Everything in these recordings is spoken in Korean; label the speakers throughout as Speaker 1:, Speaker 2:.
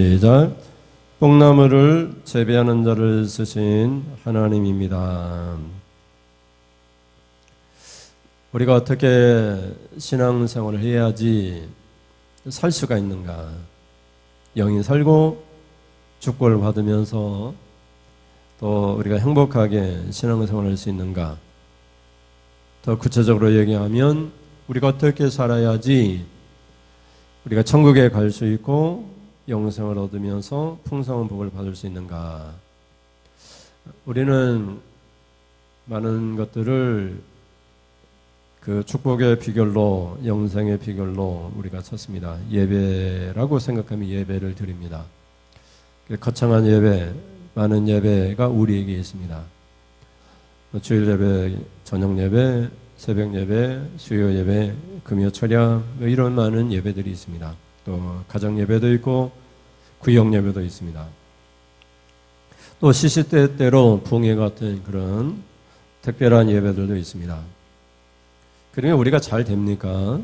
Speaker 1: 시작. 뽕나무를 재배하는 자를 쓰신 하나님입니다. 우리가 어떻게 신앙생활을 해야지 살 수가 있는가? 영이 살고 축복을 받으면서 또 우리가 행복하게 신앙생활을 할 수 있는가? 더 구체적으로 얘기하면 우리가 어떻게 살아야지 우리가 천국에 갈 수 있고 영생을 얻으면서 풍성한 복을 받을 수 있는가? 우리는 많은 것들을 그 축복의 비결로, 영생의 비결로 우리가 찾습니다. 예배라고 생각하면 예배를 드립니다. 거창한 예배, 많은 예배가 우리에게 있습니다. 주일 예배, 저녁 예배, 새벽 예배, 수요 예배, 금요 철야, 이런 많은 예배들이 있습니다. 또 가정 예배도 있고 구역 예배도 있습니다. 또 시시때때로 부흥회 같은 그런 특별한 예배들도 있습니다. 그러면 우리가 잘 됩니까?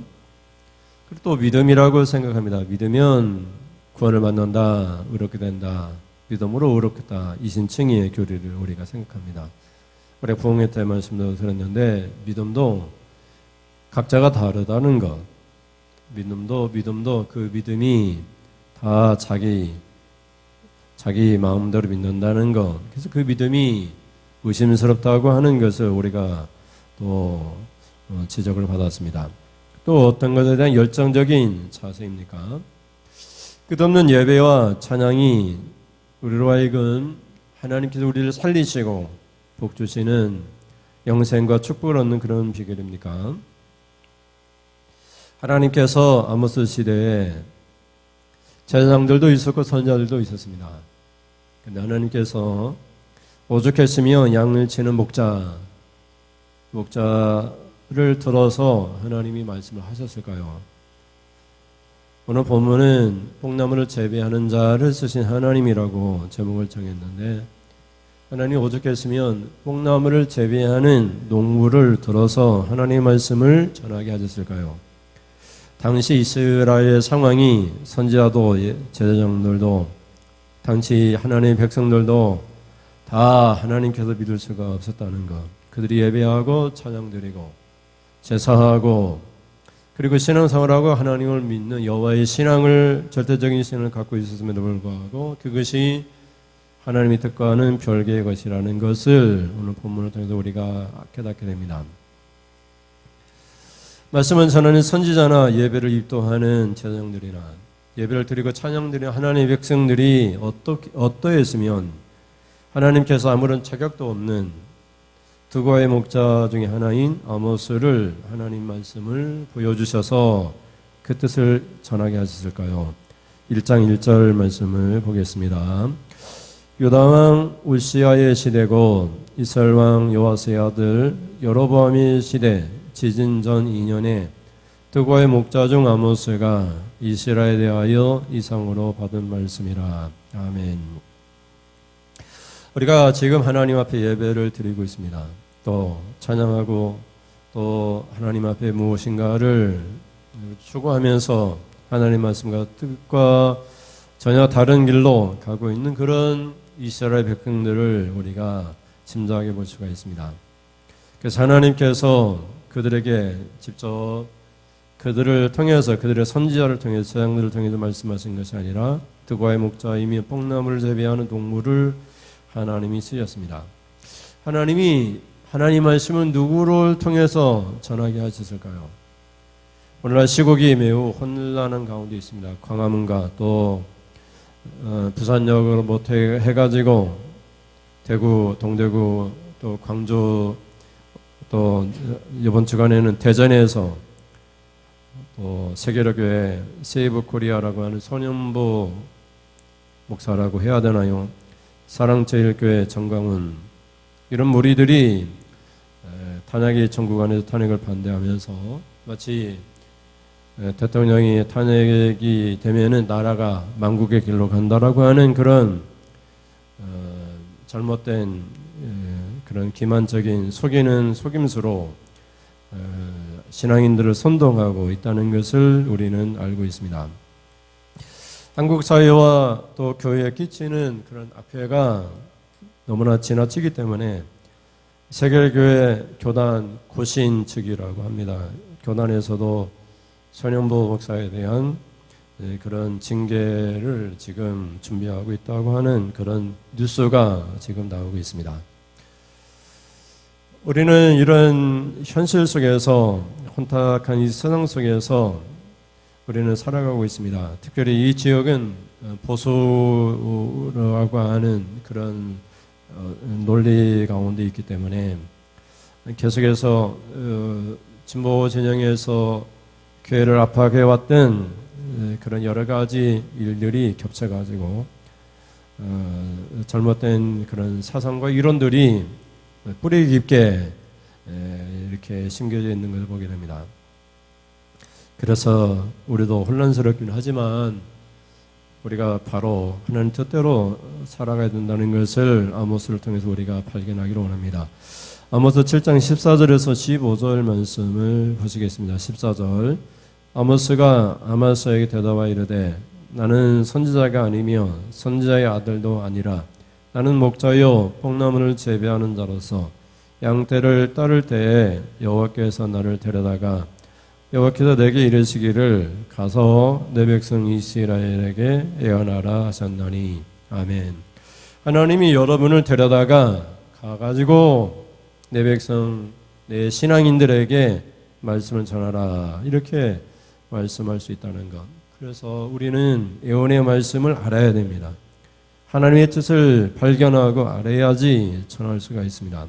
Speaker 1: 그리고 또 믿음이라고 생각합니다. 믿으면 구원을 받는다, 의롭게 된다, 믿음으로 의롭겠다, 이신칭의의 교리를 우리가 생각합니다. 우리 부흥회 때 말씀도 들었는데 믿음도 각자가 다르다는 것, 믿음도 그 믿음이 다 자기 마음대로 믿는다는 것, 그래서 그 믿음이 의심스럽다고 하는 것을 우리가 또 지적을 받았습니다. 또 어떤 것에 대한 열정적인 자세입니까? 끝없는 예배와 찬양이 우리로 하여금 하나님께서 우리를 살리시고 복 주시는 영생과 축복을 얻는 그런 비결입니까? 하나님께서 아모스 시대에 제사장들도 있었고 선지자들도 있었습니다. 그런데 하나님께서 오죽했으면 양을 치는 목자를 들어서 하나님이 말씀을 하셨을까요? 오늘 본문은 뽕나무를 재배하는 자를 쓰신 하나님이라고 제목을 정했는데, 하나님이 오죽했으면 뽕나무를 재배하는 농부를 들어서 하나님의 말씀을 전하게 하셨을까요? 당시 이스라엘의 상황이 선지자도 제사장들도 당시 하나님의 백성들도 다 하나님께서 믿을 수가 없었다는 것, 그들이 예배하고 찬양드리고 제사하고 그리고 신앙생활하고 하나님을 믿는 여호와의 신앙을, 절대적인 신앙을 갖고 있었음에도 불구하고 그것이 하나님이 뜻과는 별개의 것이라는 것을 오늘 본문을 통해서 우리가 깨닫게 됩니다. 말씀은 전하는 선지자나 예배를 입도하는 제사장들이나 예배를 드리고 찬양드리는 하나님의 백성들이 어떠했으면 하나님께서 아무런 자격도 없는 두과의 목자 중에 하나인 아모스를 하나님 말씀을 보여주셔서 그 뜻을 전하게 하셨을까요? 1장 1절 말씀을 보겠습니다. 유다왕 우시아의 시대고 이스라엘 왕 요아스의 아들 여로보암의 시대 지진 전 2년에 두과의 목자 중 아모스가 이스라엘에 대하여 이상으로 받은 말씀이라. 아멘. 우리가 지금 하나님 앞에 예배를 드리고 있습니다. 또 찬양하고 또 하나님 앞에 무엇인가를 추구하면서 하나님 말씀과 뜻과 전혀 다른 길로 가고 있는 그런 이스라엘 백성들을 우리가 짐작해 볼 수가 있습니다. 그래서 하나님께서 그들에게 직접 그들을 통해서, 그들의 선지자를 통해서, 제사장들을 통해서 말씀하신 것이 아니라 두과의 목자이며 뽕나무를 재배하는 동물을 하나님이 쓰셨습니다. 하나님 말씀은 누구를 통해서 전하게 하셨을까요? 오늘날 시국이 매우 혼란한 가운데 있습니다. 광화문과 또 부산역으로 해가지고 대구, 동대구, 또 광주, 또 이번 주간에는 대전에서 또 세계로교회 세이브 코리아라고 하는 소년부 목사라고 해야 되나요? 사랑제일교회 정광훈, 이런 무리들이 탄핵이 전국 안에서 탄핵을 반대하면서 마치 대통령이 탄핵이 되면은 나라가 망국의 길로 간다라고 하는 그런 잘못된 그런 기만적인 속이는 속임수로 신앙인들을 선동하고 있다는 것을 우리는 알고 있습니다. 한국 사회와 또 교회에 끼치는 그런 악폐가 너무나 지나치기 때문에 세계교회 교단 고신 측이라고 합니다. 교단에서도 소년보 목사에 대한 그런 징계를 지금 준비하고 있다고 하는 그런 뉴스가 지금 나오고 있습니다. 우리는 이런 현실 속에서 혼탁한 이 세상 속에서 우리는 살아가고 있습니다. 특별히 이 지역은 보수라고 하는 그런 논리 가운데 있기 때문에 계속해서 진보 진영에서 교회를 압박해왔던 그런 여러 가지 일들이 겹쳐가지고 잘못된 그런 사상과 이론들이 뿌리 깊게 이렇게 심겨져 있는 것을 보게 됩니다. 그래서 우리도 혼란스럽긴 하지만 우리가 바로 하나님 뜻대로 살아가야 된다는 것을 아모스를 통해서 우리가 발견하기를 원합니다. 아모스 7장 14절에서 15절 말씀을 보시겠습니다. 14절 아모스가 아마스에게 대답하여 이르되 나는 선지자가 아니며 선지자의 아들도 아니라 나는 목자요 뽕나무를 재배하는 자로서 양떼를 따를 때에 여호와께서 나를 데려다가 여호와께서 내게 이르시기를 가서 내 백성 이스라엘에게 예언하라 하셨나니 아멘. 하나님이 여러분을 데려다가 가가지고 내 백성 내 신앙인들에게 말씀을 전하라 이렇게 말씀할 수 있다는 것. 그래서 우리는 예언의 말씀을 알아야 됩니다. 하나님의 뜻을 발견하고 알아야지 전할 수가 있습니다.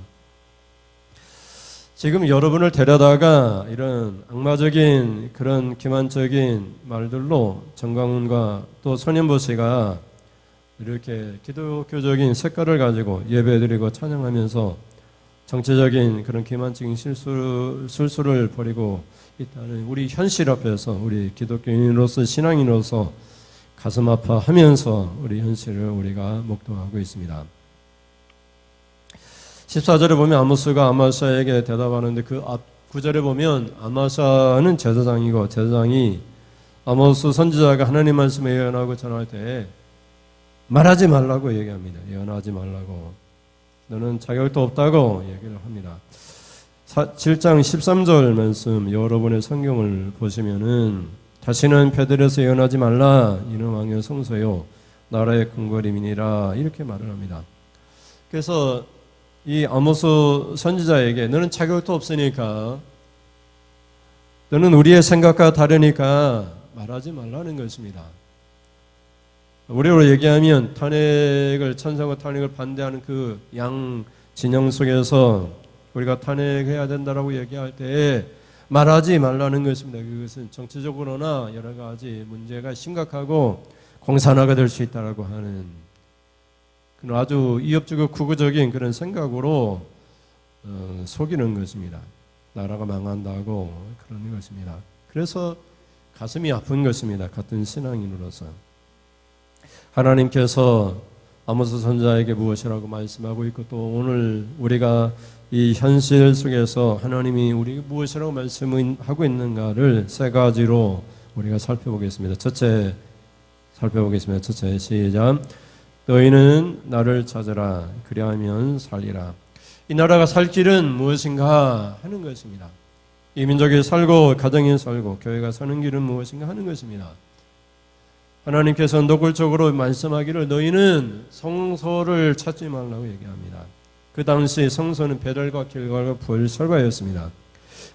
Speaker 1: 지금 여러분을 데려다가 이런 악마적인 그런 기만적인 말들로 정광훈과 또 손현보 씨가 이렇게 기독교적인 색깔을 가지고 예배드리고 찬양하면서 정치적인 그런 기만적인 술수를 벌이고 있다는 우리 현실 앞에서 우리 기독교인으로서 신앙인으로서 가슴 아파하면서 우리 현실을 우리가 목도하고 있습니다. 14절에 보면 아모스가 아마샤에게 대답하는데 그 앞 9절에 보면 아마샤는 제사장이고 제사장이 아모스 선지자가 하나님 말씀을 예언하고 전할 때 말하지 말라고 얘기합니다. 예언하지 말라고. 너는 자격도 없다고 얘기를 합니다. 7장 13절 말씀 여러분의 성경을 보시면은 다시는 베들에서 예언하지 말라 이는 왕의 성소요 나라의 궁궐임이니라 이렇게 말을 합니다. 그래서 이 아모스 선지자에게 너는 자격도 없으니까 너는 우리의 생각과 다르니까 말하지 말라는 것입니다. 우리로 얘기하면 탄핵을 찬성과 탄핵을 반대하는 그 양 진영 속에서 우리가 탄핵해야 된다라고 얘기할 때 말하지 말라는 것입니다. 그것은 정치적으로나 여러 가지 문제가 심각하고 공산화가 될 수 있다라고 하는 그런 아주 이협적이고 구구적인 그런 생각으로 속이는 것입니다. 나라가 망한다고 그러는 것입니다. 그래서 가슴이 아픈 것입니다. 같은 신앙인으로서. 하나님께서 아모스 선지자에게 무엇이라고 말씀하고 있고 또 오늘 우리가 이 현실 속에서 하나님이 우리에게 무엇이라고 말씀하고 있는가를 세 가지로 우리가 살펴보겠습니다. 첫째 살펴보겠습니다. 첫째 시작. 너희는 나를 찾으라 그리하면 살리라. 이 나라가 살 길은 무엇인가 하는 것입니다. 이 민족이 살고 가정이 살고 교회가 사는 길은 무엇인가 하는 것입니다. 하나님께서 노골적으로 말씀하기를 너희는 성소를 찾지 말라고 얘기합니다. 그 당시 성소는 베델과 길갈과 부엘설바였습니다.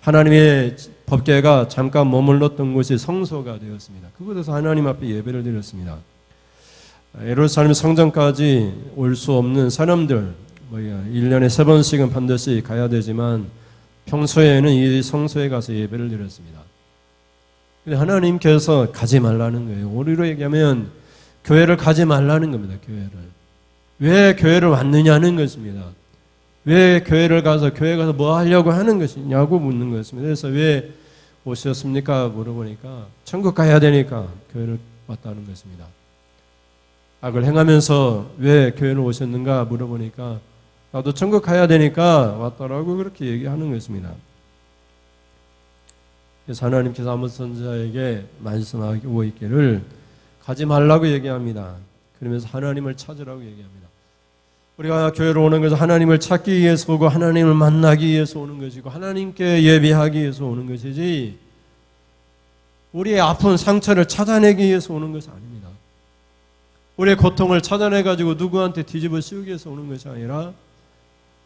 Speaker 1: 하나님의 법궤가 잠깐 머물렀던 곳이 성소가 되었습니다. 그곳에서 하나님 앞에 예배를 드렸습니다. 예루살렘 성전까지 올 수 없는 사람들 1년에 3번씩은 반드시 가야 되지만 평소에는 이 성소에 가서 예배를 드렸습니다. 근데 하나님께서 가지 말라는 거예요. 우리로 얘기하면 교회를 가지 말라는 겁니다. 교회를. 왜 교회를 왔느냐는 것입니다. 왜 교회를 가서 교회 가서 뭐 하려고 하는 것이냐고 묻는 것입니다. 그래서 왜 오셨습니까? 물어보니까 천국 가야 되니까 교회를 왔다는 것입니다. 악을 행하면서 왜 교회를 오셨는가 물어보니까 나도 천국 가야 되니까 왔다라고 그렇게 얘기하는 것입니다. 그래서 하나님께서 아모스 선지자에게 말씀하고 있기를 가지 말라고 얘기합니다. 그러면서 하나님을 찾으라고 얘기합니다. 우리가 교회로 오는 것은 하나님을 찾기 위해서 오고 하나님을 만나기 위해서 오는 것이고 하나님께 예배하기 위해서 오는 것이지 우리의 아픈 상처를 찾아내기 위해서 오는 것이 아닙니다. 우리의 고통을 찾아내가지고 누구한테 뒤집어 씌우기 위해서 오는 것이 아니라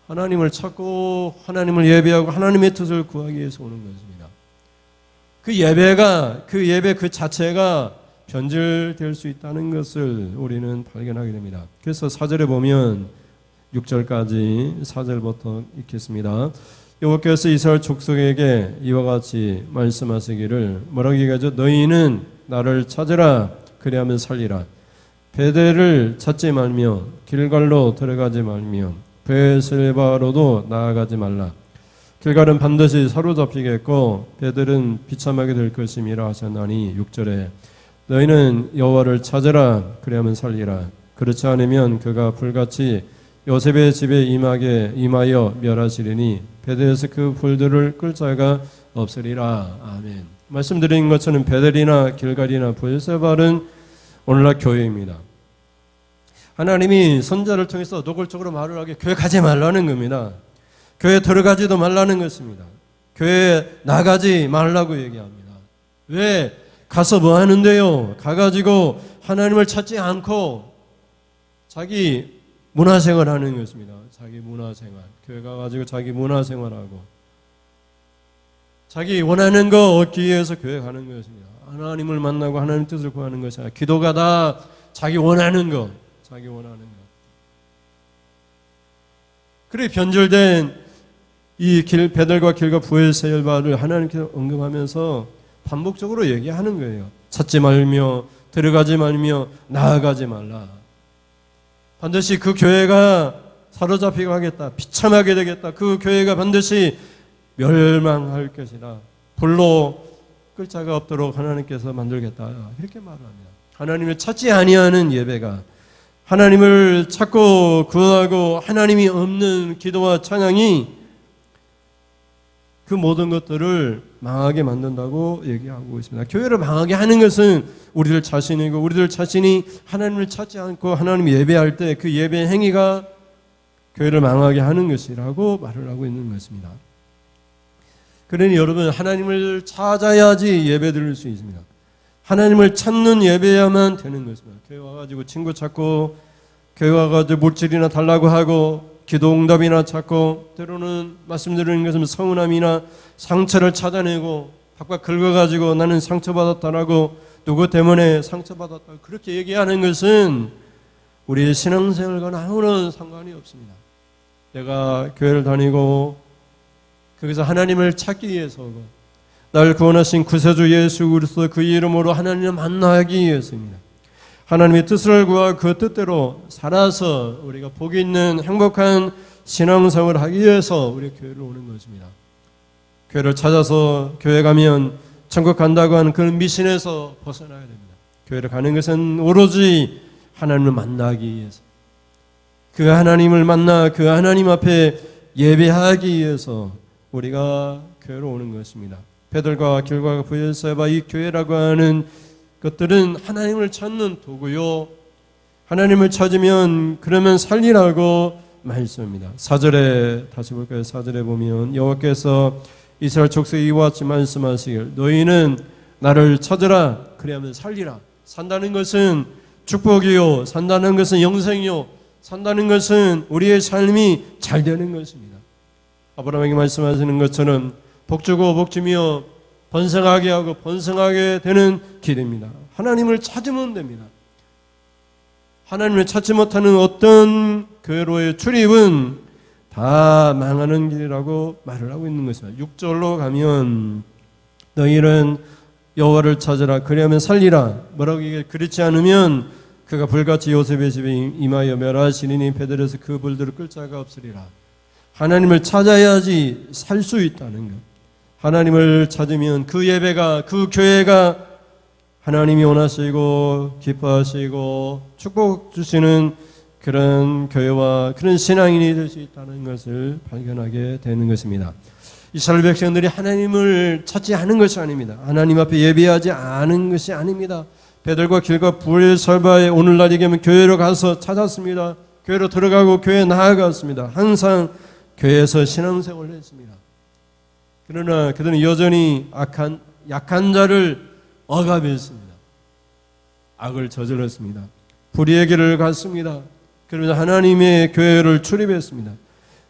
Speaker 1: 하나님을 찾고 하나님을 예배하고 하나님의 뜻을 구하기 위해서 오는 것입니다. 그 예배 그 자체가 변질될 수 있다는 것을 우리는 발견하게 됩니다. 그래서 4절에 보면 6절까지 4절부터 읽겠습니다. 여호와께서 이스라엘 족속에게 이와 같이 말씀하시기를 뭐라고 얘기하죠? 너희는 나를 찾으라 그리하면 살리라. 베델을 찾지 말며 길갈로 들어가지 말며 베셀바로도 나아가지 말라. 길갈은 반드시 사로잡히겠고 베델은 비참하게 될 것임이라 하셨나니 6절에 너희는 여호와를 찾으라 그리하면 살리라. 그렇지 않으면 그가 불같이 요셉의 집에 임하여 멸하시리니 베델에서 그 불들을 끌 자가 없으리라. 아멘. 말씀드린 것처럼 베델이나 길갈이나 베셀바는 오늘날 교회입니다. 하나님이 선자를 통해서 노골적으로 말을 하게 교회 가지 말라는 겁니다. 교회 들어가지도 말라는 것입니다. 교회 나가지 말라고 얘기합니다. 왜? 가서 뭐 하는데요? 가가지고 하나님을 찾지 않고 자기 문화생활 하는 것입니다. 자기 문화생활. 교회 가가지고 자기 문화생활하고 자기 원하는 거 얻기 위해서 교회 가는 것입니다. 하나님을 만나고 하나님 뜻을 구하는 것이 아니라 기도가 다 자기 원하는 거. 자기 원하는 것. 그래 변절된 이 베델과 길과 부엘세바를 하나님께서 언급하면서 반복적으로 얘기하는 거예요. 찾지 말며 들어가지 말며 나아가지 말라. 반드시 그 교회가 사로잡히고 하겠다. 비참하게 되겠다. 그 교회가 반드시 멸망할 것이다. 불로 끌 자가 없도록 하나님께서 만들겠다. 이렇게 말을 합니다. 하나님을 찾지 아니하는 예배가 하나님을 찾고 구하고 하나님이 없는 기도와 찬양이 그 모든 것들을 망하게 만든다고 얘기하고 있습니다. 교회를 망하게 하는 것은 우리들 자신이고 우리들 자신이 하나님을 찾지 않고 하나님 예배할 때 그 예배 행위가 교회를 망하게 하는 것이라고 말을 하고 있는 것입니다. 그러니 여러분 하나님을 찾아야지 예배 드릴 수 있습니다. 하나님을 찾는 예배야만 되는 것입니다. 교회 와가지고 친구 찾고 교회 와가지고 물질이나 달라고 하고 기도 응답이나 찾고 때로는 말씀드리는 것은 서운함이나 상처를 찾아내고 바깥 긁어가지고 나는 상처받았다라고 누구 때문에 상처받았다 그렇게 얘기하는 것은 우리의 신앙생활과는 아무런 상관이 없습니다. 내가 교회를 다니고 거기서 하나님을 찾기 위해서 오고 날 구원하신 구세주 예수 그리스도 그 이름으로 하나님을 만나기 위해서입니다. 하나님의 뜻을 구하고 그 뜻대로 살아서 우리가 복이 있는 행복한 신앙생활을 하기 위해서 우리 교회를 오는 것입니다. 교회를 찾아서 교회 가면 천국 간다고 하는 그런 미신에서 벗어나야 됩니다. 교회를 가는 것은 오로지 하나님을 만나기 위해서 그 하나님을 만나 그 하나님 앞에 예배하기 위해서 우리가 교회로 오는 것입니다. 베델과 길과 부엘세바 이 교회라고 하는 것들은 하나님을 찾는 도구요. 하나님을 찾으면 그러면 살리라고 말씀합니다. 4절에 다시 볼까요? 4절에 보면 여호와께서 이스라엘 족속에 이와 같이 말씀하시길 너희는 나를 찾으라 그리하면 살리라. 산다는 것은 축복이요. 산다는 것은 영생이요. 산다는 것은 우리의 삶이 잘 되는 것입니다. 아브라함에게 말씀하시는 것처럼 복주고 복주며 번성하게 하고 번성하게 되는 길입니다. 하나님을 찾으면 됩니다. 하나님을 찾지 못하는 어떤 교회로의 출입은 다 망하는 길이라고 말을 하고 있는 것입니다. 6절로 가면 너희는 여호와를 찾으라 그리하면 살리라. 뭐라고 얘기해? 그렇지 않으면 그가 불같이 요셉의 집에 임하여 멸하시리니 베델에서 그 불들을 끌 자가 없으리라. 하나님을 찾아야지 살 수 있다는 것. 하나님을 찾으면 그 예배가 그 교회가 하나님이 원하시고 기뻐하시고 축복 주시는 그런 교회와 그런 신앙인이 될 수 있다는 것을 발견하게 되는 것입니다. 이스라엘 백성들이 하나님을 찾지 않은 것이 아닙니다. 하나님 앞에 예배하지 않은 것이 아닙니다. 베들과 길과 브엘사바에 오늘날 얘기하면 교회로 가서 찾았습니다. 교회로 들어가고 교회에 나아갔습니다. 항상 교회에서 신앙생활을 했습니다. 그러나 그들은 여전히 약한 자를 억압했습니다. 악을 저질렀습니다. 불의의 길을 갔습니다. 그러면서 하나님의 교회를 출입했습니다.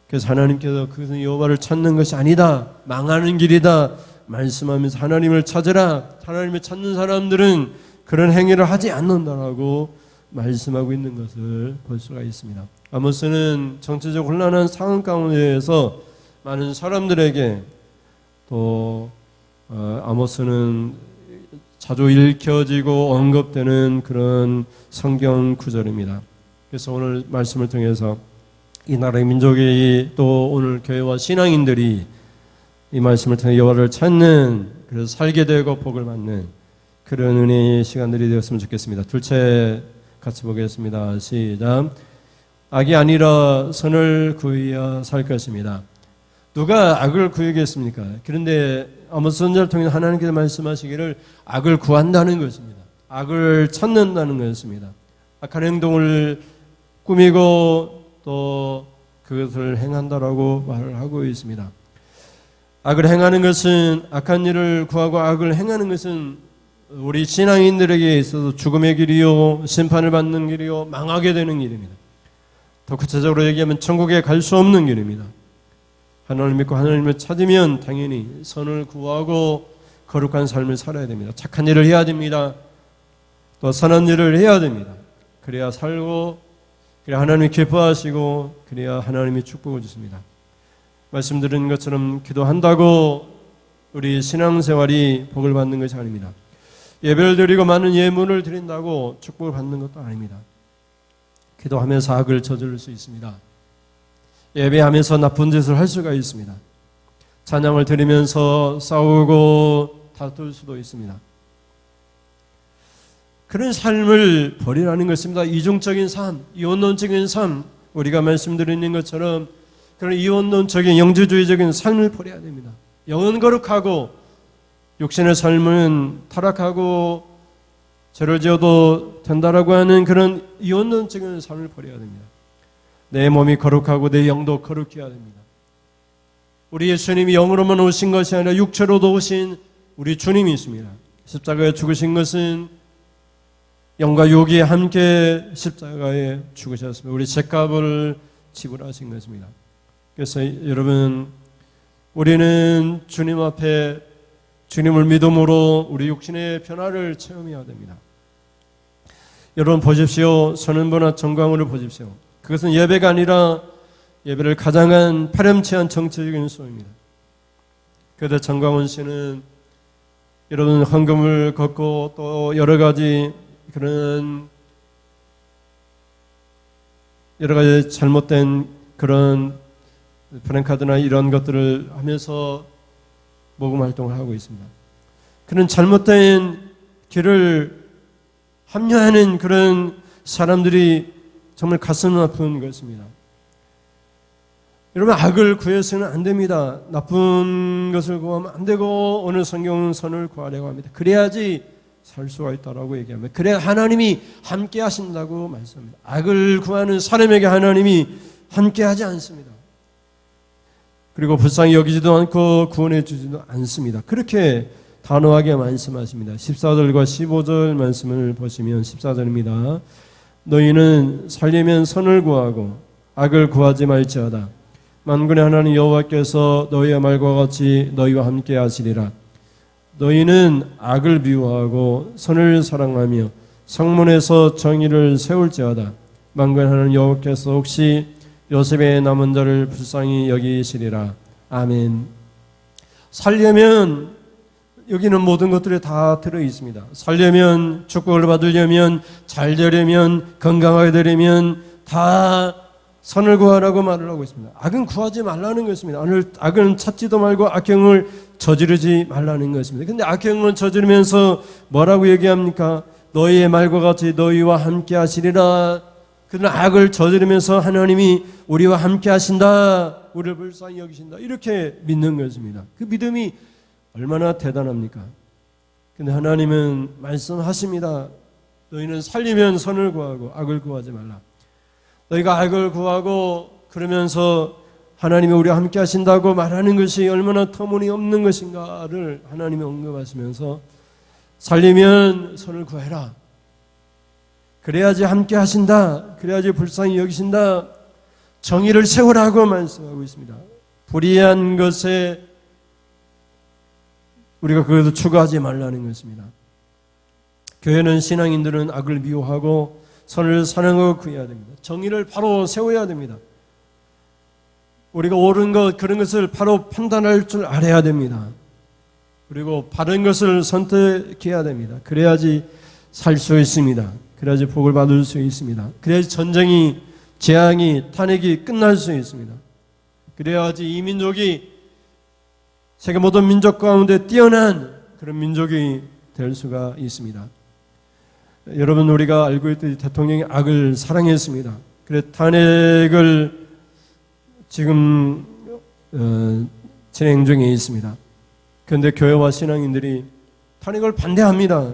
Speaker 1: 그래서 하나님께서 그것은 여호와를 찾는 것이 아니다, 망하는 길이다 말씀하면서 하나님을 찾으라, 하나님을 찾는 사람들은 그런 행위를 하지 않는다라고 말씀하고 있는 것을 볼 수가 있습니다. 아모스는 정치적 혼란한 상황 가운데에서 많은 사람들에게 또 아모스는 자주 읽혀지고 언급되는 그런 성경 구절입니다. 그래서 오늘 말씀을 통해서 이 나라의 민족이 또 오늘 교회와 신앙인들이 이 말씀을 통해 여호와를 찾는, 그래서 살게 되고 복을 받는 그런 은혜의 시간들이 되었으면 좋겠습니다. 둘째 같이 보겠습니다. 시작. 악이 아니라 선을 구해야 살 것입니다. 누가 악을 구하겠습니까? 그런데 아모스 선지자를 통해 하나님께서 말씀하시기를 악을 구한다는 것입니다. 악을 찾는다는 것입니다. 악한 행동을 꾸미고 또 그것을 행한다라고 말을 하고 있습니다. 악을 행하는 것은, 악한 일을 구하고 악을 행하는 것은 우리 신앙인들에게 있어서 죽음의 길이요, 심판을 받는 길이요, 망하게 되는 길입니다. 더 구체적으로 얘기하면 천국에 갈 수 없는 길입니다. 하나님을 믿고 하나님을 찾으면 당연히 선을 구하고 거룩한 삶을 살아야 됩니다. 착한 일을 해야 됩니다. 또 선한 일을 해야 됩니다. 그래야 살고, 그래야 하나님이 기뻐하시고, 그래야 하나님이 축복을 주십니다. 말씀드린 것처럼 기도한다고 우리 신앙생활이 복을 받는 것이 아닙니다. 예배를 드리고 많은 예물을 드린다고 축복을 받는 것도 아닙니다. 기도하면서 악을 저지를 수 있습니다. 예배하면서 나쁜 짓을 할 수가 있습니다. 찬양을 드리면서 싸우고 다툴 수도 있습니다. 그런 삶을 버리라는 것입니다. 이중적인 삶, 이원론적인 삶, 우리가 말씀드리는 것처럼 그런 이원론적인 영지주의적인 삶을 버려야 됩니다. 영은 거룩하고 육신의 삶은 타락하고 죄를 지어도 된다라고 하는 그런 이원론적인 삶을 버려야 됩니다. 내 몸이 거룩하고 내 영도 거룩해야 됩니다. 우리 예수님이 영으로만 오신 것이 아니라 육체로도 오신 우리 주님이 있습니다. 십자가에 죽으신 것은 영과 육이 함께 십자가에 죽으셨습니다. 우리 죄값을 지불하신 것입니다. 그래서 여러분, 우리는 주님 앞에 주님을 믿음으로 우리 육신의 변화를 체험해야 됩니다. 여러분 보십시오. 선언보나 정광훈을 보십시오. 그것은 예배가 아니라 예배를 가장한 파렴치한 정치적인 수입니다. 그런데 정광훈 씨는 여러분 헌금을 걷고 또 여러 가지 그런 여러 가지 잘못된 그런 프랜카드나 이런 것들을 하면서 모금 활동을 하고 있습니다. 그런 잘못된 길을 합리화하는 그런 사람들이 정말 가슴 아픈 것입니다. 여러분, 악을 구해서는 안 됩니다. 나쁜 것을 구하면 안 되고 오늘 성경은 선을 구하려고 합니다. 그래야지 살 수가 있다라고 얘기합니다. 그래야 하나님이 함께 하신다고 말씀합니다. 악을 구하는 사람에게 하나님이 함께 하지 않습니다. 그리고 불쌍히 여기지도 않고 구원해 주지도 않습니다. 그렇게 단호하게 말씀하십니다. 14절과 15절 말씀을 보시면 14절입니다. 너희는 살려면 선을 구하고 악을 구하지 말지어다. 만군의 하나님 여호와께서 너희의 말과 같이 너희와 함께 하시리라. 너희는 악을 미워하고 선을 사랑하며 성문에서 정의를 세울지어다. 만군의 하나님 여호와께서 혹시 요셉의 남은 자를 불쌍히 여기시리라. 아멘. 살려면 여기는 모든 것들이 다 들어있습니다. 살려면, 축복을 받으려면, 잘 되려면, 건강하게 되려면 다 선을 구하라고 말을 하고 있습니다. 악은 구하지 말라는 것입니다. 악은 찾지도 말고 악행을 저지르지 말라는 것입니다. 그런데 악행을 저지르면서 뭐라고 얘기합니까? 너희의 말과 같이 너희와 함께 하시리라. 그런 악을 저지르면서 하나님이 우리와 함께 하신다, 우리를 불쌍히 여기신다, 이렇게 믿는 것입니다. 그 믿음이 얼마나 대단합니까? 근데 하나님은 말씀하십니다. 너희는 살리면 선을 구하고 악을 구하지 말라. 너희가 악을 구하고 그러면서 하나님이 우리와 함께 하신다고 말하는 것이 얼마나 터무니없는 것인가를 하나님이 언급하시면서 살리면 선을 구해라. 그래야지 함께 하신다. 그래야지 불쌍히 여기신다. 정의를 세우라고 말씀하고 있습니다. 불의한 것에 우리가 그것을 추구하지 말라는 것입니다. 교회는 신앙인들은 악을 미워하고 선을 사랑하고 구해야 됩니다. 정의를 바로 세워야 됩니다. 우리가 옳은 것, 그런 것을 바로 판단할 줄 알아야 됩니다. 그리고 바른 것을 선택해야 됩니다. 그래야지 살 수 있습니다. 그래야지 복을 받을 수 있습니다. 그래야지 전쟁이, 재앙이, 탄핵이 끝날 수 있습니다. 그래야지 이 민족이 세계 모든 민족 가운데 뛰어난 그런 민족이 될 수가 있습니다. 여러분, 우리가 알고 있듯이 대통령이 악을 사랑했습니다. 그래 탄핵을 지금 진행 중에 있습니다. 그런데 교회와 신앙인들이 탄핵을 반대합니다.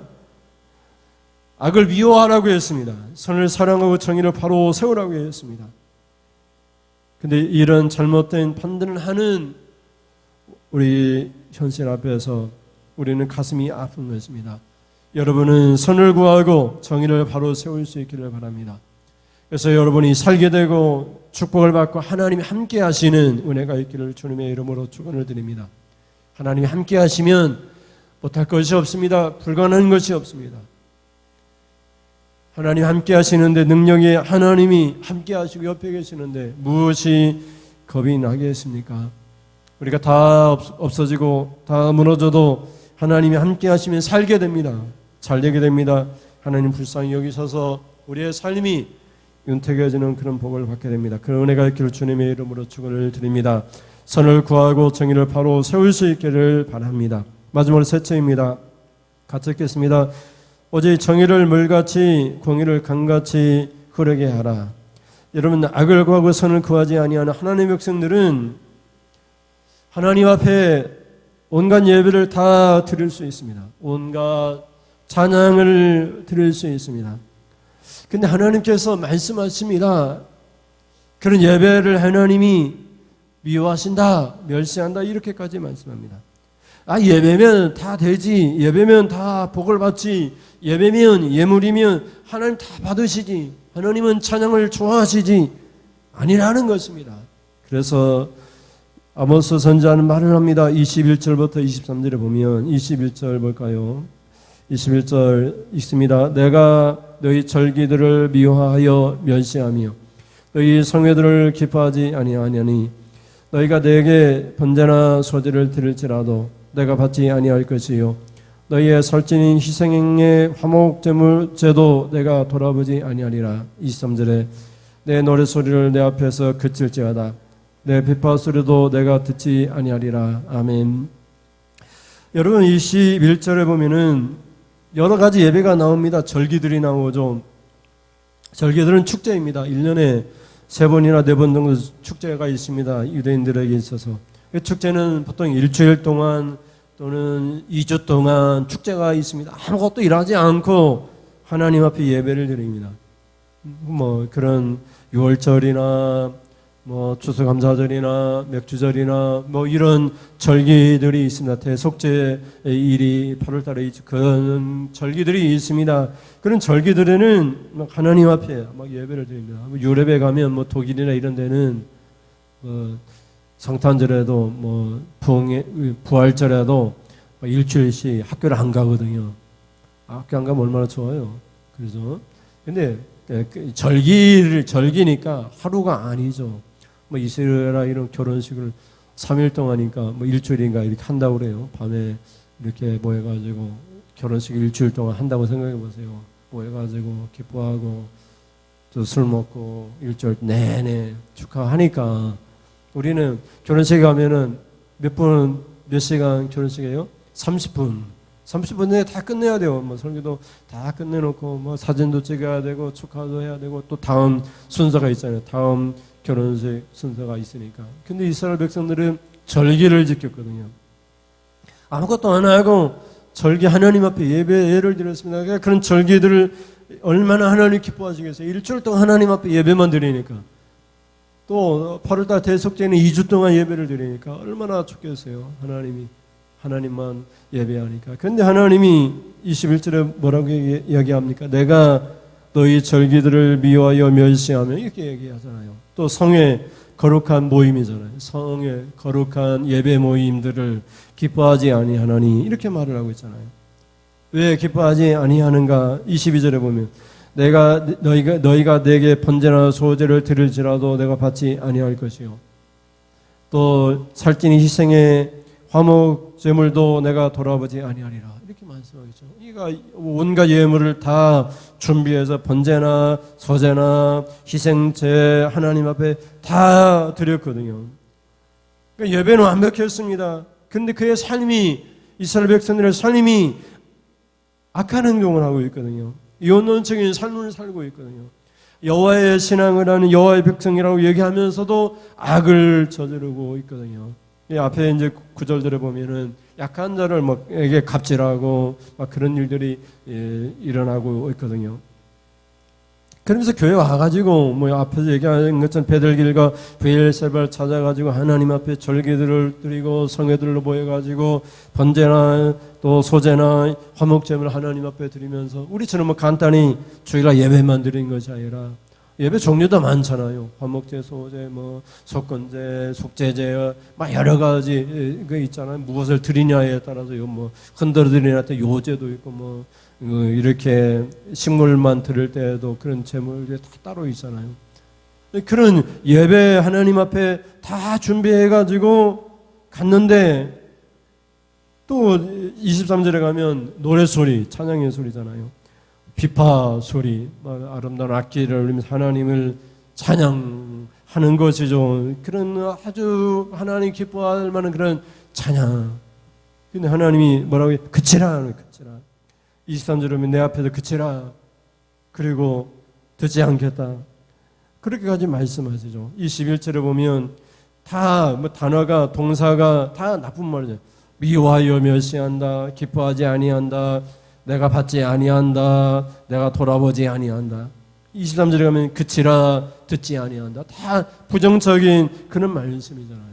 Speaker 1: 악을 미워하라고 했습니다. 선을 사랑하고 정의를 바로 세우라고 했습니다. 그런데 이런 잘못된 판단을 하는 우리 현실 앞에서 우리는 가슴이 아픈 것입니다. 여러분은 선을 구하고 정의를 바로 세울 수 있기를 바랍니다. 그래서 여러분이 살게 되고 축복을 받고 하나님이 함께 하시는 은혜가 있기를 주님의 이름으로 축원을 드립니다. 하나님이 함께 하시면 못할 것이 없습니다. 불가능한 것이 없습니다. 하나님 함께 하시는데, 능력이 하나님이 함께 하시고 옆에 계시는데 무엇이 겁이 나겠습니까? 우리가 다 없어지고 다 무너져도 하나님이 함께 하시면 살게 됩니다. 잘 되게 됩니다. 하나님 불쌍히 여기셔서 우리의 삶이 윤택해지는 그런 복을 받게 됩니다. 그런 은혜가 있기를 주님의 이름으로 축원을 드립니다. 선을 구하고 정의를 바로 세울 수 있기를 바랍니다. 마지막으로 셋째입니다. 같이 읽겠습니다. 오직 정의를 물같이 공의를 강같이 흐르게 하라. 여러분, 악을 구하고 선을 구하지 아니하는 하나님의 백성들은 하나님 앞에 온갖 예배를 다 드릴 수 있습니다. 온갖 찬양을 드릴 수 있습니다. 근데 하나님께서 말씀하십니다. 그런 예배를 하나님이 미워하신다, 멸시한다, 이렇게까지 말씀합니다. 예배면 다 되지, 예배면 다 복을 받지, 예배면, 예물이면 하나님 다 받으시지, 하나님은 찬양을 좋아하시지, 아니라는 것입니다. 그래서 아모스 선지자는 말을 합니다. 21절부터 23절에 보면, 21절 볼까요? 21절 읽습니다. 내가 너희 절기들을 미워하여 멸시하며 너희 성회들을 기뻐하지 아니하냐니 너희가 내게 번제나 소제를 드릴지라도 내가 받지 아니할 것이요 너희의 살찐인 희생행의 화목제물제도 내가 돌아보지 아니하리라. 23절에 내 노래소리를 내 앞에서 그칠지어다 내 비파소리도 내가 듣지 아니하리라. 아멘. 여러분, 21절에 보면은 여러 가지 예배가 나옵니다. 절기들이 나오죠. 절기들은 축제입니다. 1년에 3번이나 4번 정도 축제가 있습니다. 유대인들에게 있어서. 축제는 보통 일주일 동안 또는 2주 동안 축제가 있습니다. 아무것도 일하지 않고 하나님 앞에 예배를 드립니다. 그런 6월절이나 추수감사절이나 맥주절이나 이런 절기들이 있습니다. 대속죄의 일이 8월달에 있죠. 그런 절기들이 있습니다. 그런 절기들에는 하나님 앞에 예배를 드립니다. 유럽에 가면 독일이나 이런 데는 성탄절에도 부활절에도 일주일씩 학교를 안 가거든요. 학교 안 가면 얼마나 좋아요. 그래서 근데 절기니까 하루가 아니죠. 이스라엘이나 이런 결혼식을 3일 동안 하니까 일주일인가 이렇게 한다고 그래요. 밤에 이렇게 모여가지고 결혼식 일주일 동안 한다고 생각해 보세요. 모여가지고 기뻐하고 또 술 먹고 일주일 내내 축하하니까 우리는 결혼식에 가면은 몇 시간 결혼식이에요? 30분 내에 다 끝내야 돼요. 설교도 다 끝내놓고 사진도 찍어야 되고 축하도 해야 되고 또 다음 순서가 있잖아요. 다음 결혼식 순서가 있으니까. 근데 이스라엘 백성들은 절기를 지켰거든요. 아무것도 안 하고 절기 하나님 앞에 예를 드렸습니다. 그런 절기들을 얼마나 하나님 기뻐하시겠어요. 일주일 동안 하나님 앞에 예배만 드리니까. 또 8월달 대속제는 2주 동안 예배를 드리니까 얼마나 좋겠어요. 하나님만 예배하니까. 그런데 하나님이 21절에 뭐라고 이야기합니까? 내가 너희 절기들을 미워하여 멸시하며 이렇게 얘기하잖아요. 또 성의 거룩한 모임이잖아요. 성의 거룩한 예배 모임들을 기뻐하지 아니하나니 이렇게 말을 하고 있잖아요. 왜 기뻐하지 아니하는가? 22절에 보면 너희가 내게 번제나 소제를 드릴지라도 내가 받지 아니할 것이요. 또 살찐 희생의 화목 제물도 내가 돌아보지 아니하리라. 이렇게 말씀하겠죠. 이가 온갖 예물을 다 준비해서 번제나 소제나 희생제 하나님 앞에 다 드렸거든요. 그러니까 예배는 완벽했습니다. 근데 그의 삶이, 이스라엘 백성들의 삶이 악한 행동을 하고 있거든요. 연원적인 삶을 살고 있거든요. 여호와의 신앙을 하는 여호와의 백성이라고 얘기하면서도 악을 저지르고 있거든요. 이 앞에 이제 구절들에 보면은 약한 자를 에게 갑질하고 막 그런 일들이 일어나고 있거든요. 그러면서 교회 와가지고 앞에서 얘기한 것처럼 베들길과 브엘세바를 찾아가지고 하나님 앞에 절기들을 드리고 성회들로 모여가지고 번제나 또 소제나 화목제물 하나님 앞에 드리면서 우리처럼 간단히 주일날 예배만 드린 것이 아니라 예배 종류도 많잖아요. 화목제, 소제, 속건제, 속제제, 여러 가지 그 있잖아요. 무엇을 드리냐에 따라서 흔들어드리냐 때 요제도 있고 이렇게 식물만 드릴 때에도 그런 제물들이 다 따로 있잖아요. 그런 예배 하나님 앞에 다 준비해가지고 갔는데 또 23절에 가면 노래소리, 찬양의 소리잖아요. 비파 소리, 아름다운 악기를 울리면서 하나님을 찬양하는 것이죠. 그런 아주 하나님 기뻐할 만한 그런 찬양. 근데 하나님이 뭐라고 해요? 그치라. 23절에 보면 내 앞에서 그치라. 그리고 듣지 않겠다. 그렇게까지 말씀하시죠. 21절에 보면 다 단어가, 동사가 다 나쁜 말이죠. 미워하여 멸시한다. 기뻐하지 아니한다. 내가 받지 아니한다. 내가 돌아보지 아니한다. 23절에 가면 그치라, 듣지 아니한다. 다 부정적인 그런 말씀이잖아요.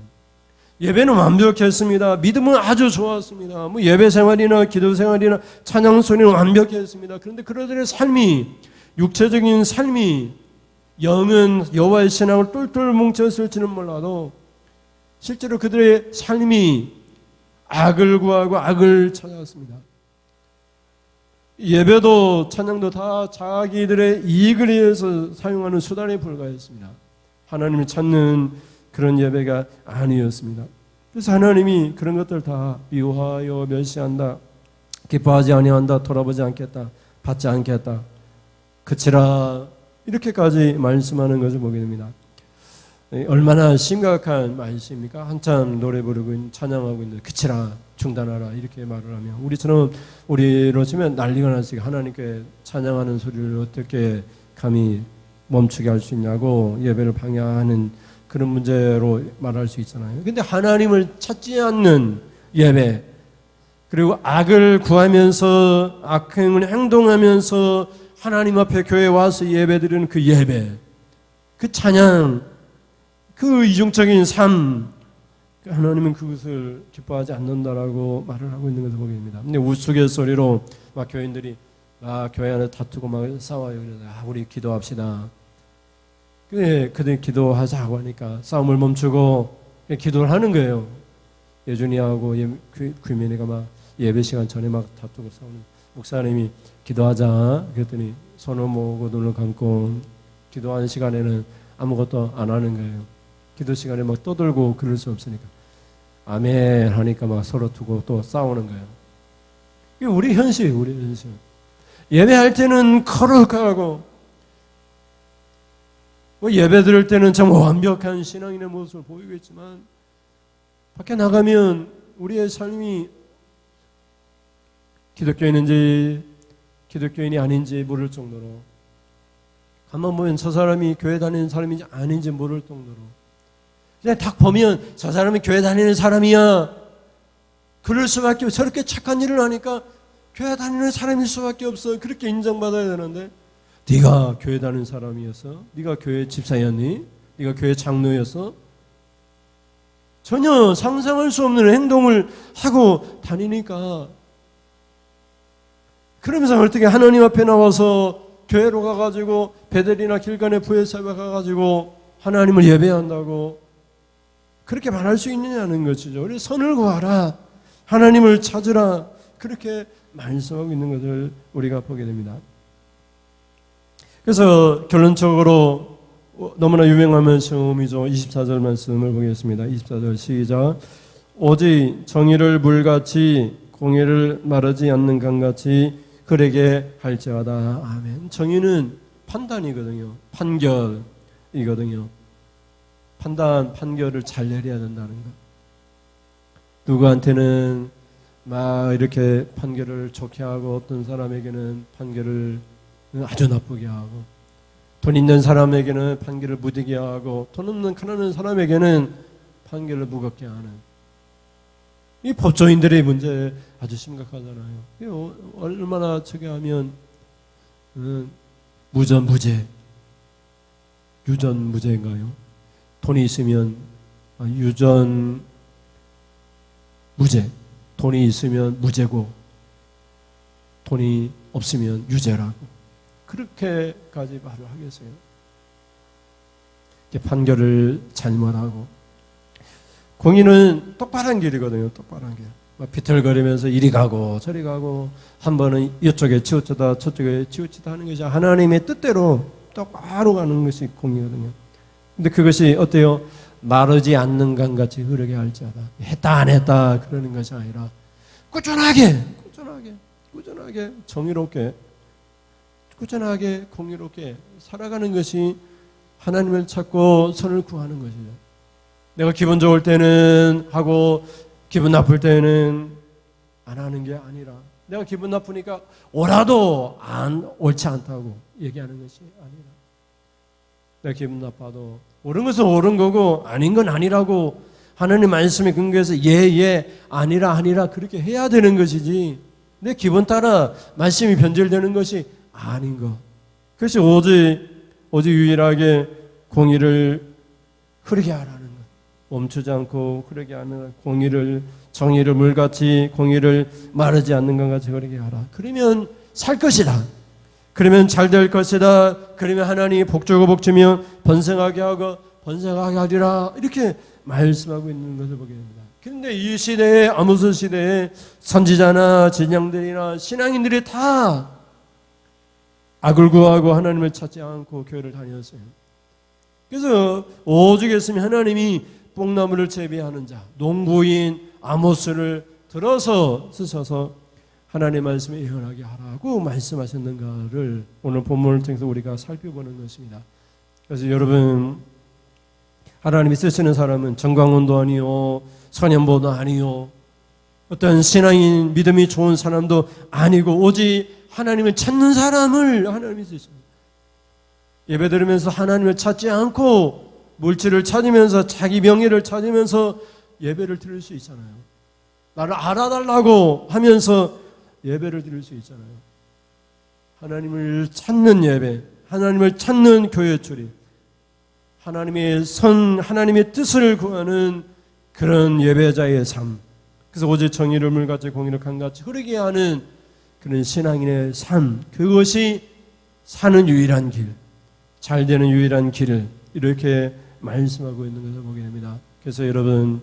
Speaker 1: 예배는 완벽했습니다. 믿음은 아주 좋았습니다. 예배 생활이나 기도 생활이나 찬양 소리는 완벽했습니다. 그런데 그들의 삶이, 육체적인 삶이, 영은 여호와의 신앙을 똘똘 뭉쳤을지는 몰라도 실제로 그들의 삶이 악을 구하고 악을 찾아왔습니다. 예배도 찬양도 다 자기들의 이익을 위해서 사용하는 수단에 불과했습니다. 하나님을 찾는 그런 예배가 아니었습니다. 그래서 하나님이 그런 것들 다 미워하여 멸시한다. 기뻐하지 아니한다. 돌아보지 않겠다. 받지 않겠다. 그치라. 이렇게까지 말씀하는 것을 보게 됩니다. 얼마나 심각한 말씀입니까? 한참 노래 부르고 찬양하고 있는데 그치라, 중단하라 이렇게 말을 하면 우리로 치면 난리가 났으니까 하나님께 찬양하는 소리를 어떻게 감히 멈추게 할 수 있냐고 예배를 방해하는 그런 문제로 말할 수 있잖아요. 근데 하나님을 찾지 않는 예배, 그리고 악을 구하면서 악행을 행동하면서 하나님 앞에 교회에 와서 예배드리는 그 예배, 그 찬양, 그 이중적인 삶, 하나님은 그것을 기뻐하지 않는다라고 말을 하고 있는 것을 보게 됩니다. 근데 우스갯소리로 막 교인들이 교회 안에 다투고 막 싸워요. 그래서 우리 기도합시다. 그들 기도하자고 하니까 싸움을 멈추고 기도를 하는 거예요. 예준이하고 규민이가 막 예배 시간 전에 막 다투고 싸우는 목사님이 기도하자 그랬더니 손을 모으고 눈을 감고 기도하는 시간에는 아무것도 안 하는 거예요. 기도 시간에 막 떠들고 그럴 수 없으니까 아멘 하니까 막 서로 두고 또 싸우는 거예요. 이게 우리 현실. 예배할 때는 거룩하고 예배 드릴 때는 정말 완벽한 신앙인의 모습을 보이고 있지만 밖에 나가면 우리의 삶이 기독교인인지 기독교인이 아닌지 모를 정도로, 가만 보면 저 사람이 교회 다니는 사람인지 아닌지 모를 정도로, 그냥 딱 보면 저 사람이 교회 다니는 사람이야. 그럴 수밖에 없어. 저렇게 착한 일을 하니까 교회 다니는 사람일 수밖에 없어. 그렇게 인정받아야 되는데 네가 교회 다니는 사람이었어? 네가 교회 집사였니? 네가 교회 장로였어? 전혀 상상할 수 없는 행동을 하고 다니니까, 그러면서 어떻게 하나님 앞에 나와서 교회로 가가지고 베델이나 길간의 부회사에 가가지고 하나님을 예배한다고 그렇게 말할 수 있느냐는 것이죠. 우리 선을 구하라, 하나님을 찾으라, 그렇게 말씀하고 있는 것을 우리가 보게 됩니다. 그래서 결론적으로 너무나 유명한 말씀이죠. 24절 말씀을 보겠습니다. 24절 시작. 오직 정의를 물같이 공의를 마르지 않는 강같이 그에게 할지어다. 아멘. 정의는 판단이거든요. 판결이거든요. 판결을 잘 내려야 된다는 것. 누구한테는 막 이렇게 판결을 좋게 하고, 어떤 사람에게는 판결을 아주 나쁘게 하고, 돈 있는 사람에게는 판결을 무디게 하고, 돈 없는 가난한 사람에게는 판결을 무겁게 하는, 이 법조인들의 문제 아주 심각하잖아요. 얼마나 저게 하면 무전무죄, 유전무죄인가요? 돈이 있으면 유전무죄, 돈이 있으면 무죄고 돈이 없으면 유죄라고, 그렇게까지 말을 하겠어요. 판결을 잘못하고, 공의는 똑바른 길이거든요. 똑바른 길. 막 비틀거리면서 이리 가고 저리 가고, 한 번은 이쪽에 치우치다 저쪽에 치우치다 하는 것이 하나님의 뜻대로 똑바로 가는 것이 공의거든요. 근데 그것이 어때요? 마르지 않는 강같이 흐르게 할지어다. 했다 안 했다 그러는 것이 아니라 꾸준하게 정의롭게, 꾸준하게 공의롭게 살아가는 것이 하나님을 찾고 선을 구하는 것이죠. 내가 기분 좋을 때는 하고 기분 나쁠 때는 안 하는 게 아니라, 내가 기분 나쁘니까 오라도 옳지 않다고 얘기하는 것이 아니라, 내가 기분 나빠도 옳은 것은 옳은 거고 아닌 건 아니라고 하나님 말씀에 근거해서 예 아니라 그렇게 해야 되는 것이지, 내 기분 따라 말씀이 변질되는 것이 아닌 것. 그것이 오직 유일하게 공의를 흐르게 하라는 것. 멈추지 않고 흐르게 하는 공의를, 정의를 물같이 공의를 마르지 않는 것 같이 흐르게 하라. 그러면 살 것이다. 그러면 잘 될 것이다. 그러면 하나님이 복주고 복주며 번성하게 하고 번성하게 하리라. 이렇게 말씀하고 있는 것을 보게 됩니다. 그런데 이 시대에, 아모스 시대에 선지자나 제장들이나 신앙인들이 다 악을 구하고 하나님을 찾지 않고 교회를 다녔어요. 그래서 오죽 했으면 하나님이 뽕나무를 재배하는 자, 농부인 아모스를 들어서 쓰셔서 하나님의 말씀에 예언하게 하라고 말씀하셨는가를 오늘 본문을 통해서 우리가 살펴보는 것입니다. 그래서 여러분, 하나님이 쓰시는 사람은 정광훈도 아니요, 선현보도 아니요, 어떤 신앙인 믿음이 좋은 사람도 아니고, 오직 하나님을 찾는 사람을 하나님이 쓰십니다. 예배 드리면서 하나님을 찾지 않고 물질을 찾으면서 자기 명예를 찾으면서 예배를 드릴 수 있잖아요. 나를 알아달라고 하면서 예배를 드릴 수 있잖아요. 하나님을 찾는 예배, 하나님을 찾는 교회 출입, 하나님의 뜻을 구하는 그런 예배자의 삶, 그래서 오직 정의를 물같이 공의를 강같이 흐르게 하는 그런 신앙인의 삶, 그것이 사는 유일한 길, 잘 되는 유일한 길을 이렇게 말씀하고 있는 것을 보게 됩니다. 그래서 여러분,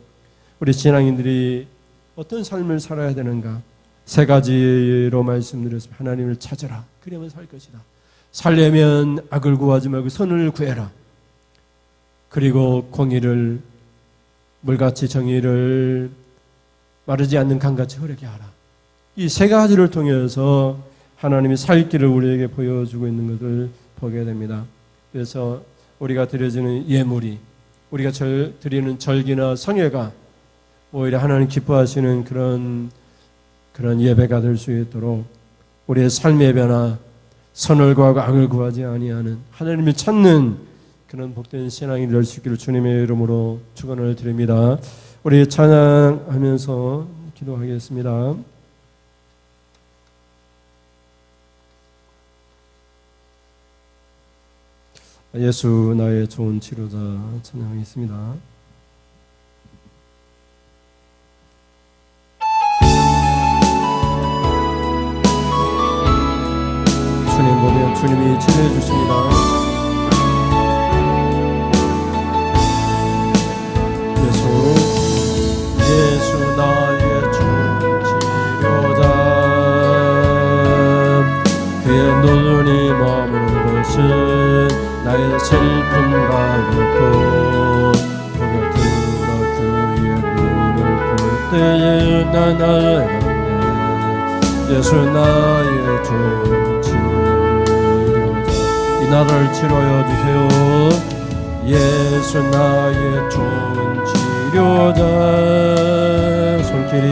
Speaker 1: 우리 신앙인들이 어떤 삶을 살아야 되는가? 세 가지로 말씀드렸습니다. 하나님을 찾아라. 그러면 살 것이다. 살려면 악을 구하지 말고 선을 구해라. 그리고 공의를 물같이, 정의를 마르지 않는 강같이 흐르게 하라. 이 세 가지를 통해서 하나님이 살 길을 우리에게 보여주고 있는 것을 보게 됩니다. 그래서 우리가 드려지는 예물이, 우리가 드리는 절기나 성회가 오히려 하나님 기뻐하시는 그런 예배가 될 수 있도록 우리의 삶의 변화, 선을 구하고 악을 구하지 아니하는 하나님을 찾는 그런 복된 신앙이 될 수 있기를 주님의 이름으로 축원을 드립니다. 우리 찬양하면서 기도하겠습니다. 예수 나의 좋은 치료자 찬양하겠습니다. 주님 보면 주님이 치료해 주십니다. 예수 나의 좋은 치료자, 그의 눈이 머무는 곳은 나의 슬픔과 고통, 고개 들어 그의 눈을 볼 때에 난 알겠네. 예수 나의 좋은 치료자, 이 나라를 치료하여 주세요. 예수 나의 좋은 치료자, 손길이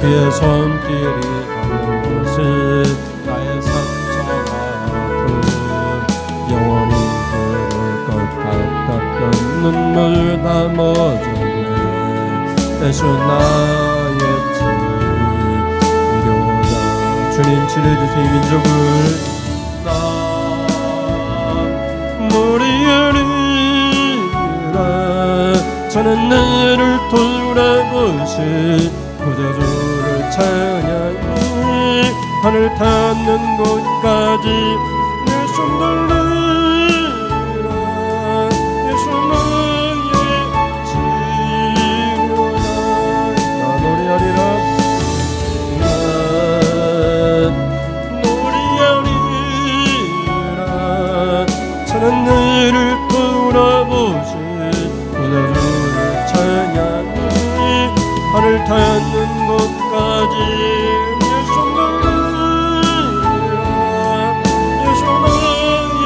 Speaker 1: 그의 손길이 가는 곳은 나의 상처가 아픔, 영원히 흐를 것 같았던 눈물 담아줬네. 예수 나의 치료자, 주님 치료해주세요. 이 민족을 저는 너를 돌아보시 구주를 찬양히 하늘 닿는 곳까지 내 손 돌리라. 예수 나의 치료자, 나 노래하리라. 노래하리라. 저는 너를 돌아보시 하늘 닿는 곳까지 내 손 돌리라. 예수 나의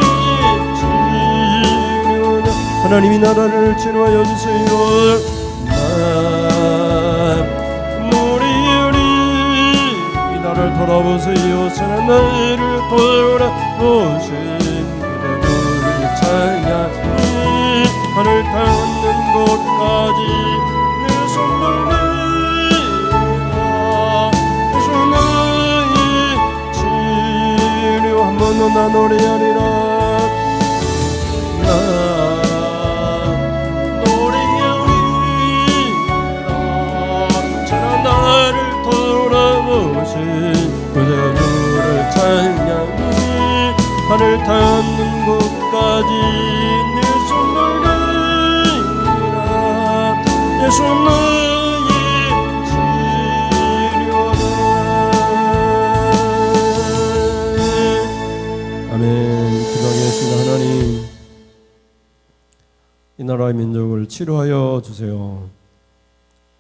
Speaker 1: 치료자, 하나님이 나라를 치료하여 주세요. 노래하리. 이 나라를 돌아보세요. 선한 나를 돌아보신 그대를 찬양히 하늘 닿는 곳까지 나 노래하리라. 나 노래하리라. 저는 나를 돌아보신 그대를 찬양히 하늘 닿는 곳까지 내 손 돌리라. 예수 나의 하나님, 이 나라의 민족을 치료하여 주세요.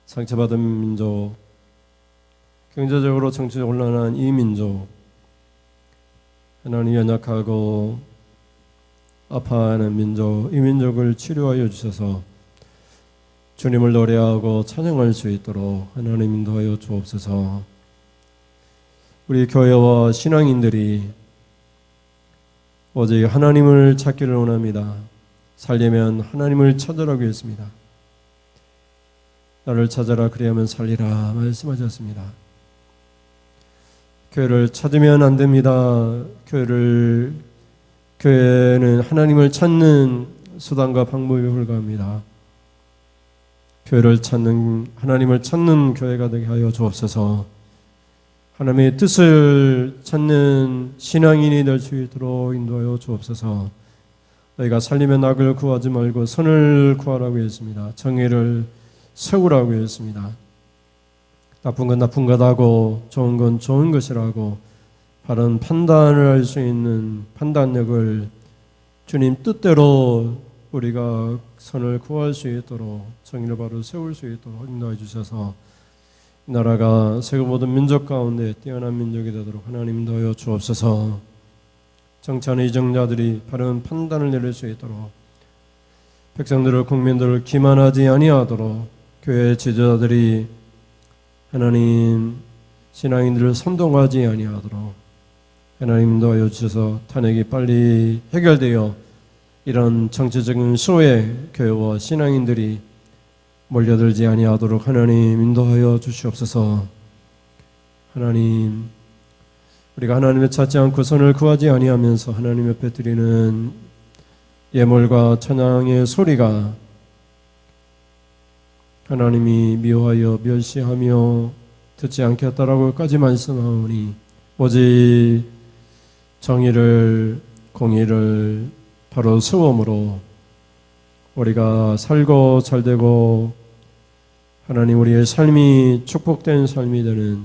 Speaker 1: 상처받은 민족, 경제적으로 정치적으로 혼란한 이 민족, 하나님 연약하고 아파하는 민족, 이 민족을 치료하여 주셔서 주님을 노래하고 찬양할 수 있도록 하나님 인도하여 주옵소서. 우리 교회와 신앙인들이 오직 하나님을 찾기를 원합니다. 살려면 하나님을 찾으라고 했습니다. 나를 찾아라 그리하면 살리라 말씀하셨습니다. 교회를 찾으면 안 됩니다. 교회는 하나님을 찾는 수단과 방법에 불과합니다. 교회를 찾는, 하나님을 찾는 교회가 되게 하여 주옵소서. 하나님의 뜻을 찾는 신앙인이 될 수 있도록 인도하여 주옵소서. 너희가 살리면 악을 구하지 말고 선을 구하라고 했습니다. 정의를 세우라고 했습니다. 나쁜 건 나쁜 것하고 좋은 건 좋은 것이라고 바른 판단을 할 수 있는 판단력을 주님 뜻대로 우리가 선을 구할 수 있도록 정의를 바로 세울 수 있도록 인도해 주셔서 이 나라가 세계 모든 민족 가운데 뛰어난 민족이 되도록 하나님 인도하여 주옵소서. 정치하는 이정자들이 바른 판단을 내릴 수 있도록, 백성들을 국민들을 기만하지 아니하도록, 교회 지도자들이 하나님 신앙인들을 선동하지 아니하도록 하나님 인도하여 주셔서 탄핵이 빨리 해결되어 이런 정치적인 수호에 교회와 신앙인들이 몰려들지 아니하도록 하나님 인도하여 주시옵소서. 하나님, 우리가 하나님을 찾지 않고 선을 구하지 아니하면서 하나님 옆에 드리는 예물과 찬양의 소리가 하나님이 미워하여 멸시하며 듣지 않겠다라고까지 말씀하오니 오직 정의를 공의를 바로 세움으로 우리가 살고 잘되고 하나님 우리의 삶이 축복된 삶이 되는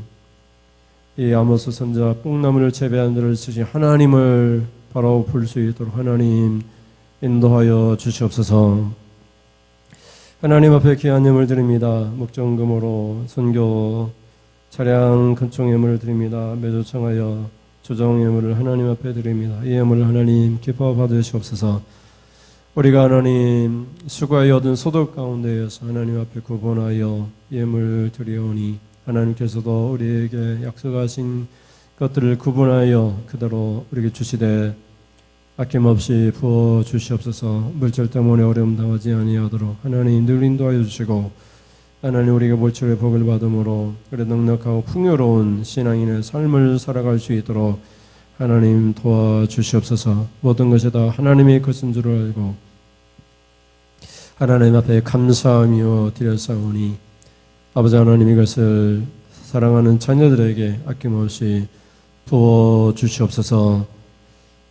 Speaker 1: 이 아모스 선지자 뽕나무를 재배한 자를 쓰신 하나님을 바로 볼 수 있도록 하나님 인도하여 주시옵소서. 하나님 앞에 귀한 예물 드립니다. 목정금으로 선교 차량 근총 예물을 드립니다. 매주 청하여 조정 예물을 하나님 앞에 드립니다. 이 예물을 하나님 기뻐 받으시옵소서. 우리가 하나님 수고하여 얻은 소득 가운데에서 하나님 앞에 구분하여 예물 드리오니 하나님께서도 우리에게 약속하신 것들을 구분하여 그대로 우리에게 주시되 아낌없이 부어 주시옵소서. 물질 때문에 어려움 당하지 아니하도록 하나님 늘 인도하여 주시고 하나님 우리가 물질의 복을 받음으로 그래 넉넉하고 풍요로운 신앙인의 삶을 살아갈 수 있도록 하나님 도와주시옵소서. 모든 것이 다 하나님의 것인 줄 알고 하나님 앞에 감사하며 드렸사오니 아버지 하나님 이것을 사랑하는 자녀들에게 아낌없이 부어주시옵소서.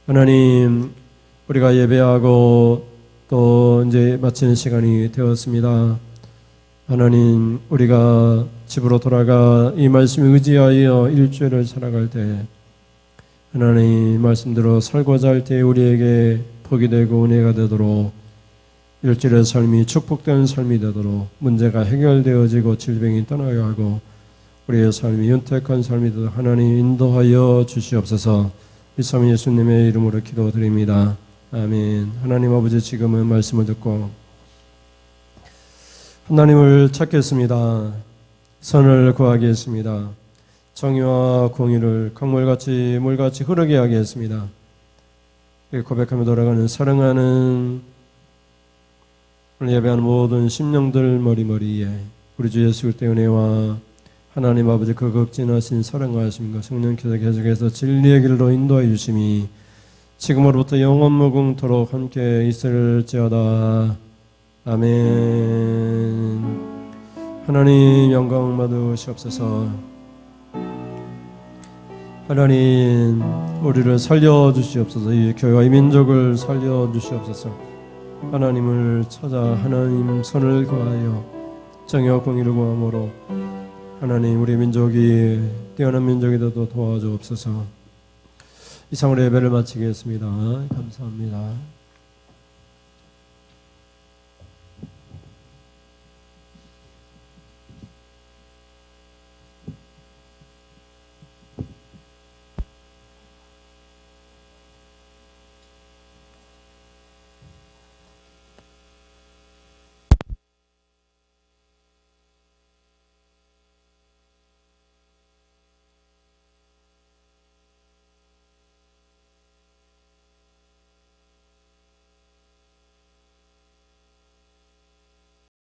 Speaker 1: 하나님 우리가 예배하고 또 이제 마치는 시간이 되었습니다. 하나님 우리가 집으로 돌아가 이 말씀을 의지하여 일주일을 살아갈 때 하나님 말씀대로 살고자 할 때 우리에게 복이 되고 은혜가 되도록 일주일의 삶이 축복된 삶이 되도록 문제가 해결되어지고 질병이 떠나가고 우리의 삶이 윤택한 삶이 되도록 하나님 인도하여 주시옵소서. 이삼 예수님의 이름으로 기도드립니다. 아멘. 하나님 아버지 지금은 말씀을 듣고 하나님을 찾겠습니다. 선을 구하겠습니다. 정의와 공의를 강물같이 물같이 흐르게 하겠습니다. 고백하며 돌아가는 사랑하는 오늘 예배하는 모든 심령들 머리머리에 우리 주 예수 그리스도의 은혜와 하나님 아버지 그 극진하신 사랑하심과 성령께서 계속해서 진리의 길로 인도하여 주심이 지금으로부터 영원 무궁토록 함께 있을지어다. 아멘. 하나님 영광 받으시옵소서. 하나님 우리를 살려주시옵소서. 이 교회와 이 민족을 살려주시옵소서. 하나님을 찾아 하나님 선을 구하여 정의와 공의를 구함으로 하나님 우리 민족이 뛰어난 민족이 되도록 도와주옵소서. 이상으로 예배를 마치겠습니다. 감사합니다.